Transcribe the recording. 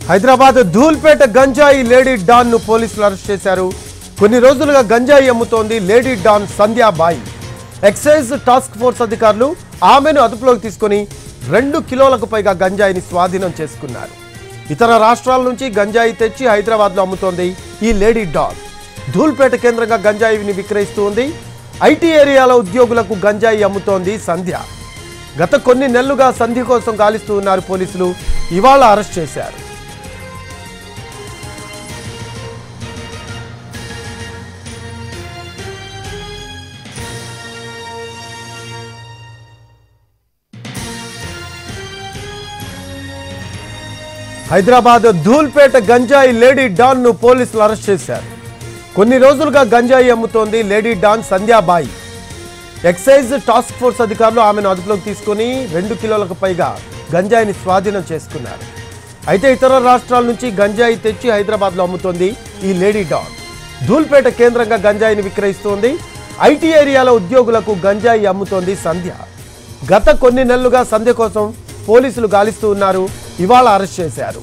హైదరాబాద్ ధూల్పేట గంజాయి lady don ను పోలీసులు అరెస్ట్ చేశారు. కొన్ని రోజులుగా గంజాయి అమ్ముతోంది lady don Sandhyabai. Excise task force అధికారులు ఆమెను అదుపులోకి తీసుకుని 2 కిలోలకు పైగా గంజాయిని స్వాధీనం చేసుకున్నారు. ఇతర రాష్ట్రాల నుంచి గంజాయి తెచ్చి హైదరాబాద్లో అమ్ముతోంది ఈ లేడీ డాన్. ధూల్పేట కేంద్రంగా గంజాయిని విక్రయిస్తూ ఉంది. ఐటీ ఏరియాలో ఉద్యోగులకు గంజాయి అమ్ముతోంది సంధ్య. గత కొన్ని నెలలుగా సంధ్య కోసం గాలిస్తూ ఉన్నారు పోలీసులు. ఇవాళ అరెస్ట్ చేశారు. హైదరాబాద్ ధూల్పేట గంజాయి లేడీ డాన్ ను పోలీసులు అరెస్ట్ చేశారు. కొన్ని రోజులుగా గంజాయి అమ్ముతోంది lady don Sandhyabai. Excise task force అధికారులు ఆమెను అదుపులోకి తీసుకుని 2 కిలోలకు పైగా గంజాయిని స్వాధీనం చేసుకున్నారు. అయితే ఇతర రాష్ట్రాల నుంచి గంజాయి తెచ్చి హైదరాబాద్లో అమ్ముతోంది ఈ లేడీ డాన్. ధూల్పేట కేంద్రంగా గంజాయిని విక్రయిస్తోంది. ఐటీ ఏరియాలో ఉద్యోగులకు గంజాయి అమ్ముతోంది సంధ్య. గత కొన్ని నెలలుగా సంధ్య కోసం పోలీసులు గాలిస్తూ ఉన్నారు. ఇవాళ అరెస్ట్ చేశారు.